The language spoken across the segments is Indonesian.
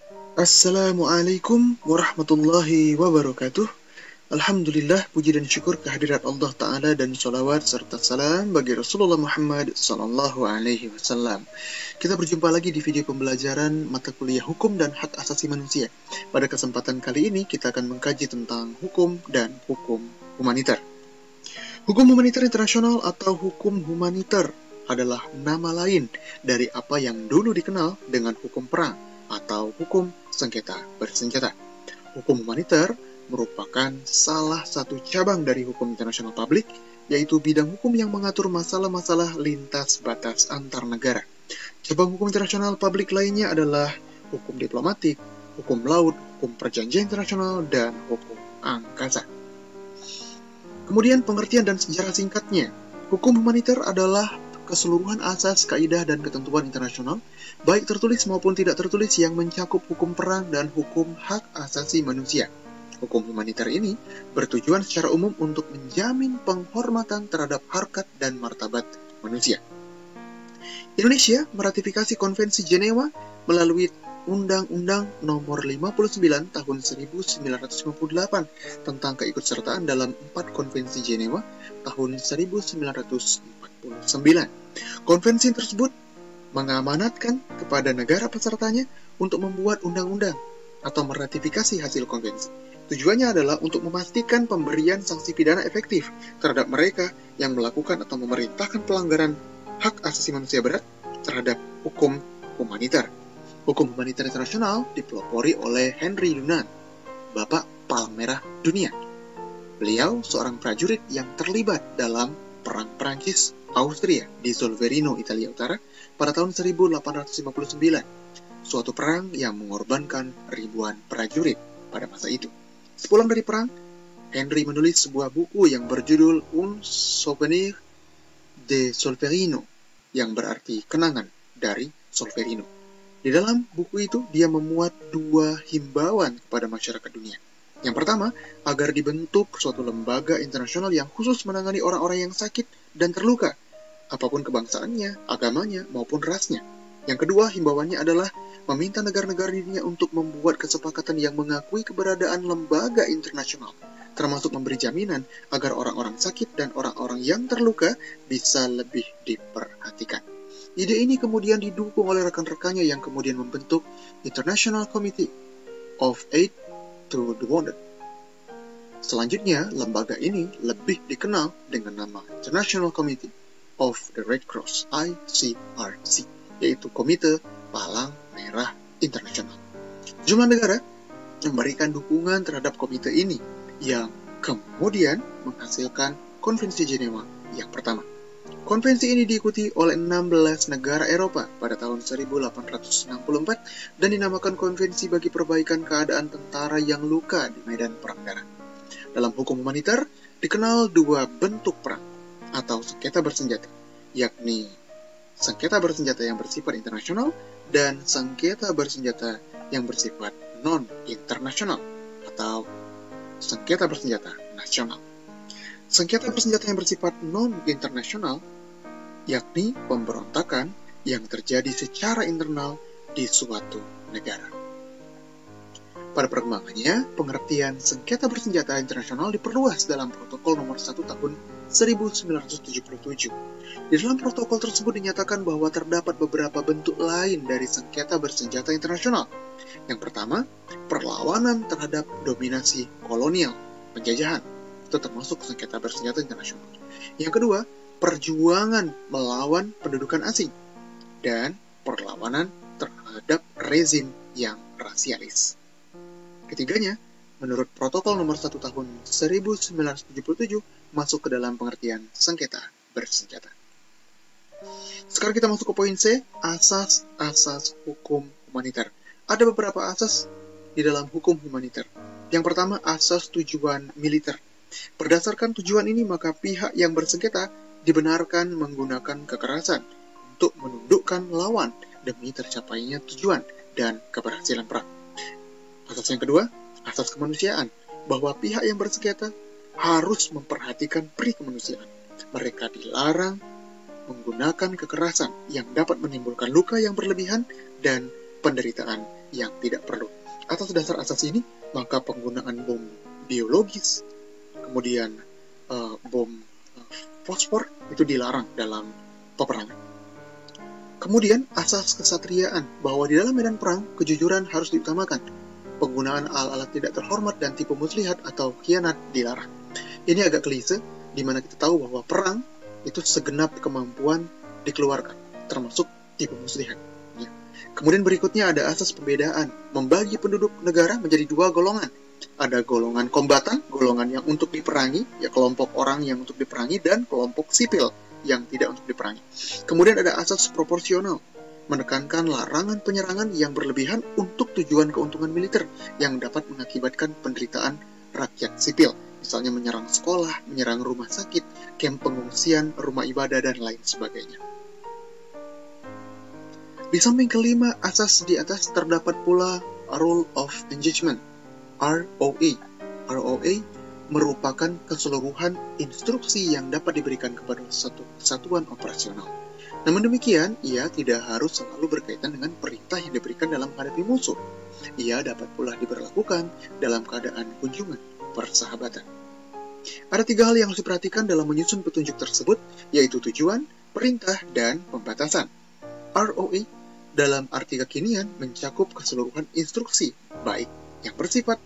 Assalamualaikum warahmatullahi wabarakatuh. Alhamdulillah, puji dan syukur kehadirat Allah Ta'ala dan sholawat serta salam bagi Rasulullah Muhammad Sallallahu Alaihi Wasallam. Kita berjumpa lagi di video pembelajaran mata kuliah hukum dan hak asasi manusia. Pada kesempatan kali ini kita akan mengkaji tentang hukum dan hukum humaniter. Hukum humaniter internasional atau hukum humaniter adalah nama lain dari apa yang dulu dikenal dengan hukum perang atau hukum sengketa bersenjata. Hukum humaniter merupakan salah satu cabang dari hukum internasional publik, yaitu bidang hukum yang mengatur masalah-masalah lintas batas antar negara. Cabang hukum internasional publik lainnya adalah hukum diplomatik, hukum laut, hukum perjanjian internasional, dan hukum angkasa. Kemudian pengertian dan sejarah singkatnya. Hukum humaniter adalah keseluruhan asas, kaidah, dan ketentuan internasional, baik tertulis maupun tidak tertulis yang mencakup hukum perang dan hukum hak asasi manusia. Hukum humaniter ini bertujuan secara umum untuk menjamin penghormatan terhadap harkat dan martabat manusia. Indonesia meratifikasi Konvensi Jenewa melalui Undang-Undang Nomor 59 Tahun 1958 tentang keikutsertaan dalam 4 Konvensi Jenewa tahun 1949. Konvensi tersebut mengamanatkan kepada negara pesertanya untuk membuat undang-undang atau meratifikasi hasil konvensi. Tujuannya adalah untuk memastikan pemberian sanksi pidana efektif terhadap mereka yang melakukan atau memerintahkan pelanggaran hak asasi manusia berat terhadap hukum humaniter. Hukum humaniter internasional dipelopori oleh Henry Dunant, Bapak Palang Merah Dunia. Beliau seorang prajurit yang terlibat dalam Perang Prancis-Austria di Solferino, Italia Utara pada tahun 1859. Suatu perang yang mengorbankan ribuan prajurit pada masa itu. Sepulang dari perang, Henry menulis sebuah buku yang berjudul Un Souvenir de Solferino, yang berarti kenangan dari Solferino. Di dalam buku itu, dia memuat 2 himbauan kepada masyarakat dunia. Yang pertama, agar dibentuk suatu lembaga internasional yang khusus menangani orang-orang yang sakit dan terluka, apapun kebangsaannya, agamanya, maupun rasnya. Yang kedua, himbauannya adalah meminta negara-negara di dunia untuk membuat kesepakatan yang mengakui keberadaan lembaga internasional, termasuk memberi jaminan agar orang-orang sakit dan orang-orang yang terluka bisa lebih diperhatikan. Ide ini kemudian didukung oleh rekan-rekannya yang kemudian membentuk International Committee of Aid to the Wounded. Selanjutnya, lembaga ini lebih dikenal dengan nama International Committee of the Red Cross, ICRC, yaitu Komite Palang Merah Internasional. Jumlah negara memberikan dukungan terhadap komite ini, yang kemudian menghasilkan Konvensi Jenewa yang pertama. Konvensi ini diikuti oleh 16 negara Eropa pada tahun 1864 dan dinamakan Konvensi bagi Perbaikan Keadaan Tentara yang Luka di Medan Perang Darat. Dalam hukum humaniter, dikenal 2 bentuk perang atau sengketa bersenjata, yakni sengketa bersenjata yang bersifat internasional dan sengketa bersenjata yang bersifat non-internasional atau sengketa bersenjata nasional. Sengketa bersenjata yang bersifat non-internasional yakni pemberontakan yang terjadi secara internal di suatu negara. Pada perkembangannya, pengertian sengketa bersenjata internasional diperluas dalam Protokol Nomor 1 Tahun 1977. Di dalam protokol tersebut dinyatakan bahwa terdapat beberapa bentuk lain dari sengketa bersenjata internasional. Yang pertama, perlawanan terhadap dominasi kolonial, penjajahan. Itu termasuk sengketa bersenjata internasional. Yang kedua, perjuangan melawan pendudukan asing dan perlawanan terhadap rezim yang rasialis. Ketiganya, menurut Protokol Nomor 1 Tahun 1977 masuk ke dalam pengertian sengketa bersenjata. Sekarang kita masuk ke poin C, asas-asas hukum humaniter. Ada beberapa asas di dalam hukum humaniter. Yang pertama, asas tujuan militer. Berdasarkan tujuan ini, maka pihak yang bersengketa dibenarkan menggunakan kekerasan untuk menundukkan lawan demi tercapainya tujuan dan keberhasilan perang. Asas yang kedua, asas kemanusiaan, bahwa pihak yang bersengketa harus memperhatikan pri kemanusiaan. Mereka dilarang menggunakan kekerasan yang dapat menimbulkan luka yang berlebihan dan penderitaan yang tidak perlu. Atas dasar asas ini, maka penggunaan bom biologis, kemudian bom fosfor itu dilarang dalam peperangan. Kemudian asas kesatriaan, bahwa di dalam medan perang, kejujuran harus diutamakan. Penggunaan alat-alat tidak terhormat dan tipu muslihat atau khianat dilarang. Ini agak klise, di mana kita tahu bahwa perang itu segenap kemampuan dikeluarkan, termasuk tipu muslihat. Ya. Kemudian berikutnya ada asas pembedaan, membagi penduduk negara menjadi dua golongan. Ada golongan kombatan, golongan yang untuk diperangi, ya kelompok orang yang untuk diperangi, dan kelompok sipil yang tidak untuk diperangi. Kemudian ada asas proporsional, menekankan larangan penyerangan yang berlebihan untuk tujuan keuntungan militer yang dapat mengakibatkan penderitaan rakyat sipil. Misalnya menyerang sekolah, menyerang rumah sakit, kamp pengungsian, rumah ibadah, dan lain sebagainya. Di samping kelima asas di atas terdapat pula Rule of Engagement, ROE. ROE merupakan keseluruhan instruksi yang dapat diberikan kepada satu kesatuan operasional. Namun demikian, ia tidak harus selalu berkaitan dengan perintah yang diberikan dalam menghadapi musuh. Ia dapat pula diberlakukan dalam keadaan kunjungan persahabatan. Ada 3 hal yang harus diperhatikan dalam menyusun petunjuk tersebut, yaitu tujuan, perintah, dan pembatasan. ROE dalam arti kekinian mencakup keseluruhan instruksi, baik yang bersifat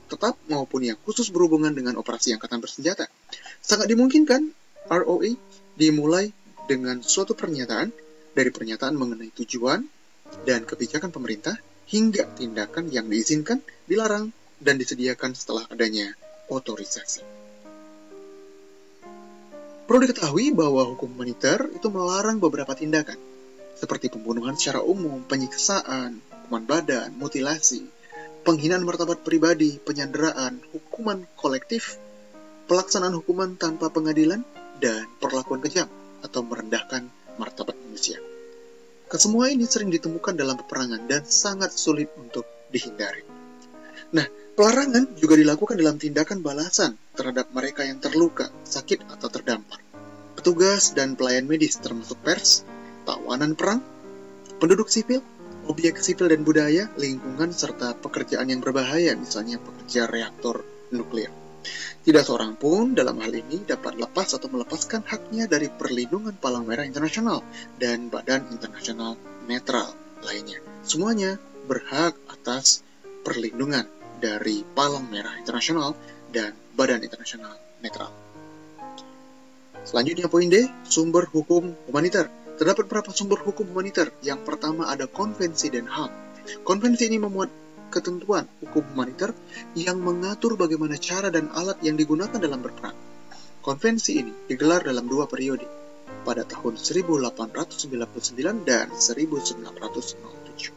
tetap maupun yang khusus berhubungan dengan operasi angkatan bersenjata. Sangat dimungkinkan ROE dimulai dengan suatu pernyataan, dari pernyataan mengenai tujuan dan kebijakan pemerintah, hingga tindakan yang diizinkan, dilarang, dan disediakan setelah adanya otorisasi. Perlu diketahui bahwa hukum humaniter itu melarang beberapa tindakan, seperti pembunuhan secara umum, penyiksaan, hukuman badan, mutilasi, penghinaan martabat pribadi, penyanderaan, hukuman kolektif, pelaksanaan hukuman tanpa pengadilan, dan perlakuan kejam atau merendahkan martabat manusia. Kesemua ini sering ditemukan dalam peperangan dan sangat sulit untuk dihindari. Nah, pelarangan juga dilakukan dalam tindakan balasan terhadap mereka yang terluka, sakit, atau terdampar. Petugas dan pelayan medis termasuk pers, tawanan perang, penduduk sipil, objek sipil dan budaya, lingkungan, serta pekerjaan yang berbahaya, misalnya pekerja reaktor nuklir. Tidak seorang pun dalam hal ini dapat lepas atau melepaskan haknya dari perlindungan Palang Merah Internasional dan Badan Internasional Netral lainnya. Semuanya berhak atas perlindungan dari Palang Merah Internasional dan Badan Internasional Netral. Selanjutnya poin D, sumber hukum humaniter. Terdapat beberapa sumber hukum humaniter. Yang pertama ada Konvensi Den Haag. Konvensi ini memuat ketentuan hukum humaniter yang mengatur bagaimana cara dan alat yang digunakan dalam berperang. Konvensi ini digelar dalam 2 periode, pada tahun 1899 dan 1907.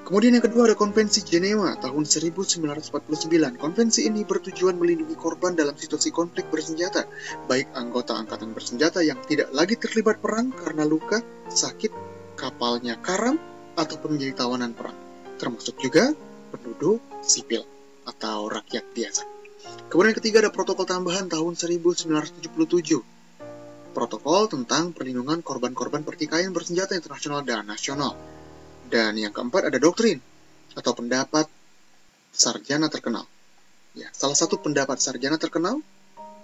Kemudian yang kedua ada Konvensi Jenewa tahun 1949. Konvensi ini bertujuan melindungi korban dalam situasi konflik bersenjata, baik anggota angkatan bersenjata yang tidak lagi terlibat perang karena luka, sakit, kapalnya karam, ataupun menjadi tawanan perang, termasuk juga penduduk sipil atau rakyat biasa. Kemudian yang ketiga ada Protokol Tambahan tahun 1977. Protokol tentang perlindungan korban-korban pertikaian bersenjata internasional dan nasional. Dan yang keempat ada doktrin atau pendapat sarjana terkenal. Ya, salah satu pendapat sarjana terkenal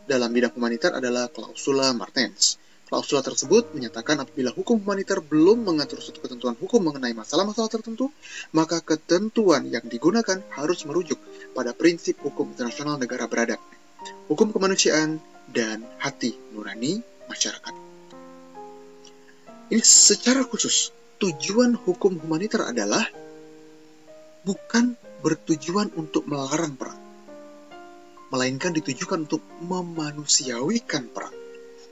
dalam bidang humaniter adalah klausula Martens. Klausula tersebut menyatakan apabila hukum humaniter belum mengatur suatu ketentuan hukum mengenai masalah-masalah tertentu, maka ketentuan yang digunakan harus merujuk pada prinsip hukum internasional negara beradab, hukum kemanusiaan, dan hati nurani masyarakat. Ini secara khusus, tujuan hukum humaniter adalah bukan bertujuan untuk melarang perang, melainkan ditujukan untuk memanusiawikan perang.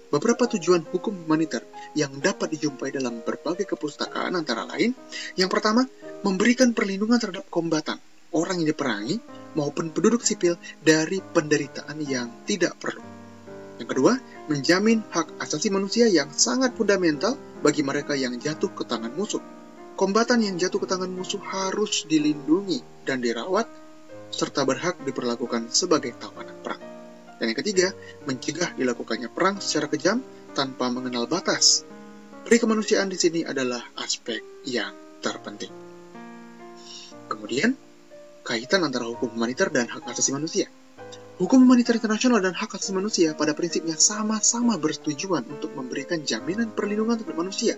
Beberapa tujuan hukum humaniter yang dapat dijumpai dalam berbagai kepustakaan antara lain, yang pertama, memberikan perlindungan terhadap kombatan, orang yang diperangi, maupun penduduk sipil dari penderitaan yang tidak perlu. Yang kedua, menjamin hak asasi manusia yang sangat fundamental bagi mereka yang jatuh ke tangan musuh. Kombatan yang jatuh ke tangan musuh harus dilindungi dan dirawat, serta berhak diperlakukan sebagai tawanan perang. Dan yang ketiga, mencegah dilakukannya perang secara kejam tanpa mengenal batas. Peri kemanusiaan di sini adalah aspek yang terpenting. Kemudian, kaitan antara hukum humaniter dan hak asasi manusia. Hukum humaniter internasional dan hak asasi manusia pada prinsipnya sama-sama bertujuan untuk memberikan jaminan perlindungan terhadap manusia.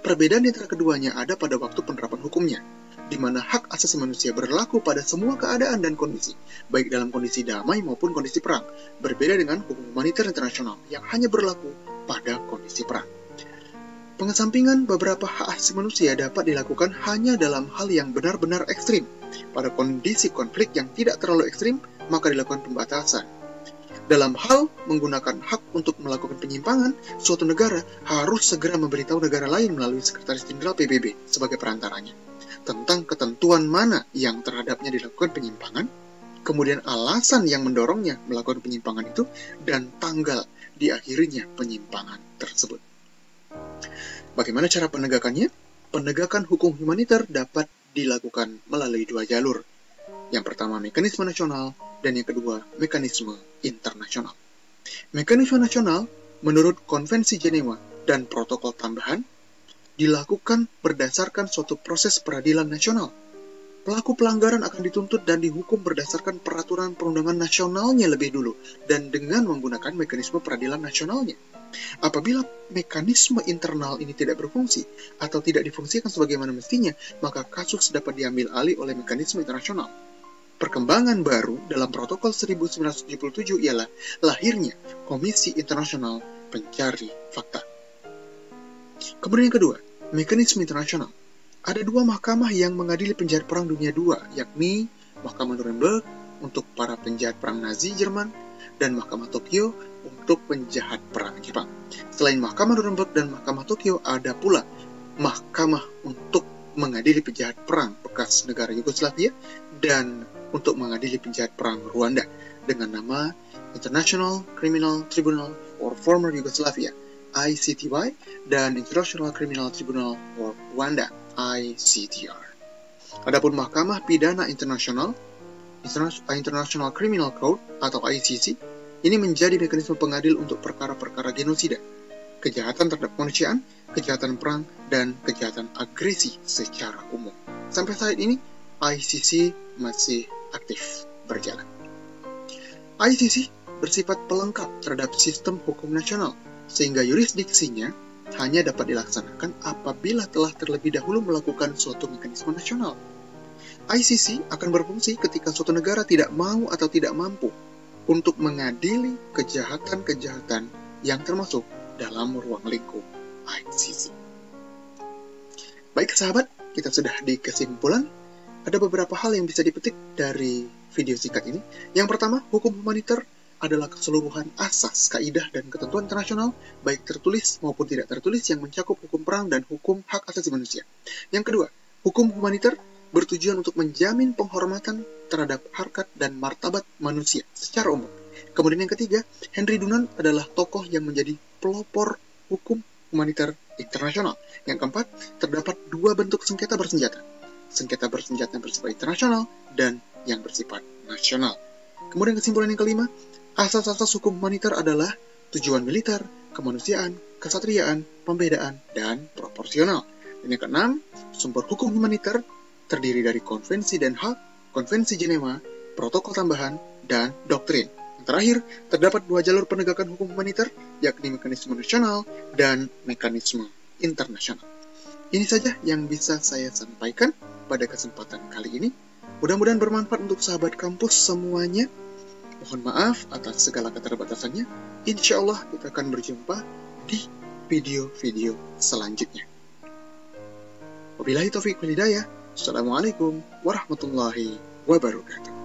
Perbedaan di antara keduanya ada pada waktu penerapan hukumnya, di mana hak asasi manusia berlaku pada semua keadaan dan kondisi, baik dalam kondisi damai maupun kondisi perang, berbeda dengan hukum humaniter internasional yang hanya berlaku pada kondisi perang. Pengesampingan beberapa hak asasi manusia dapat dilakukan hanya dalam hal yang benar-benar ekstrim. Pada kondisi konflik yang tidak terlalu ekstrim, maka dilakukan pembatasan. Dalam hal menggunakan hak untuk melakukan penyimpangan, suatu negara harus segera memberitahu negara lain melalui Sekretaris Jenderal PBB sebagai perantaranya tentang ketentuan mana yang terhadapnya dilakukan penyimpangan, kemudian alasan yang mendorongnya melakukan penyimpangan itu, dan tanggal diakhirinya penyimpangan tersebut. Bagaimana cara penegakannya? Penegakan hukum humaniter dapat dilakukan melalui dua jalur. Yang pertama, mekanisme nasional, dan yang kedua, mekanisme internasional. Mekanisme nasional, menurut Konvensi Jenewa dan protokol tambahan, dilakukan berdasarkan suatu proses peradilan nasional. Pelaku pelanggaran akan dituntut dan dihukum berdasarkan peraturan perundangan nasionalnya lebih dulu, dan dengan menggunakan mekanisme peradilan nasionalnya. Apabila mekanisme internal ini tidak berfungsi atau tidak difungsikan sebagaimana mestinya, maka kasus dapat diambil alih oleh mekanisme internasional. Perkembangan baru dalam protokol 1977 ialah lahirnya Komisi Internasional Pencari Fakta. Kemudian yang kedua, mekanisme internasional. Ada dua mahkamah yang mengadili penjahat perang dunia II, yakni Mahkamah Nuremberg untuk para penjahat perang Nazi Jerman dan Mahkamah Tokyo untuk penjahat perang Jepang. Selain Mahkamah Nuremberg dan Mahkamah Tokyo, ada pula Mahkamah untuk mengadili penjahat perang bekas negara Yugoslavia dan untuk mengadili penjahat perang Rwanda dengan nama International Criminal Tribunal for Former Yugoslavia (ICTY) dan International Criminal Tribunal for Rwanda (ICTR). Adapun Mahkamah Pidana Internasional International Criminal Court atau ICC ini menjadi mekanisme pengadil untuk perkara-perkara genosida, kejahatan terhadap kemanusiaan, kejahatan perang, dan kejahatan agresi secara umum. Sampai saat ini, ICC masih aktif berjalan. ICC bersifat pelengkap terhadap sistem hukum nasional, sehingga yurisdiksinya hanya dapat dilaksanakan apabila telah terlebih dahulu melakukan suatu mekanisme nasional. ICC akan berfungsi ketika suatu negara tidak mau atau tidak mampu untuk mengadili kejahatan-kejahatan yang termasuk dalam ruang lingkup ICC. Baik sahabat, kita sudah di kesimpulan. Ada beberapa hal yang bisa dipetik dari video singkat ini. Yang pertama, hukum humaniter adalah keseluruhan asas, kaidah, dan ketentuan internasional, baik tertulis maupun tidak tertulis, yang mencakup hukum perang dan hukum hak asasi manusia. Yang kedua, hukum humaniter bertujuan untuk menjamin penghormatan terhadap harkat dan martabat manusia secara umum. Kemudian yang ketiga, Henry Dunant adalah tokoh yang menjadi pelopor hukum humaniter internasional. Yang keempat, terdapat dua bentuk sengketa bersenjata. Sengketa bersenjata yang bersifat internasional dan yang bersifat nasional. Kemudian kesimpulan yang kelima, asas-asas hukum humaniter adalah tujuan militer, kemanusiaan, kesatriaan, pembedaan, dan proporsional. Dan yang keenam, sumber hukum humaniter terdiri dari konvensi Den Haag, konvensi Jenewa, protokol tambahan, dan doktrin. Yang terakhir, terdapat dua jalur penegakan hukum humaniter, yakni mekanisme nasional dan mekanisme internasional. Ini saja yang bisa saya sampaikan pada kesempatan kali ini. Mudah-mudahan bermanfaat untuk sahabat kampus semuanya. Mohon maaf atas segala keterbatasannya. Insya Allah kita akan berjumpa di video-video selanjutnya. Wabillahi taufiq wal hidayah. Assalamualaikum warahmatullahi wabarakatuh.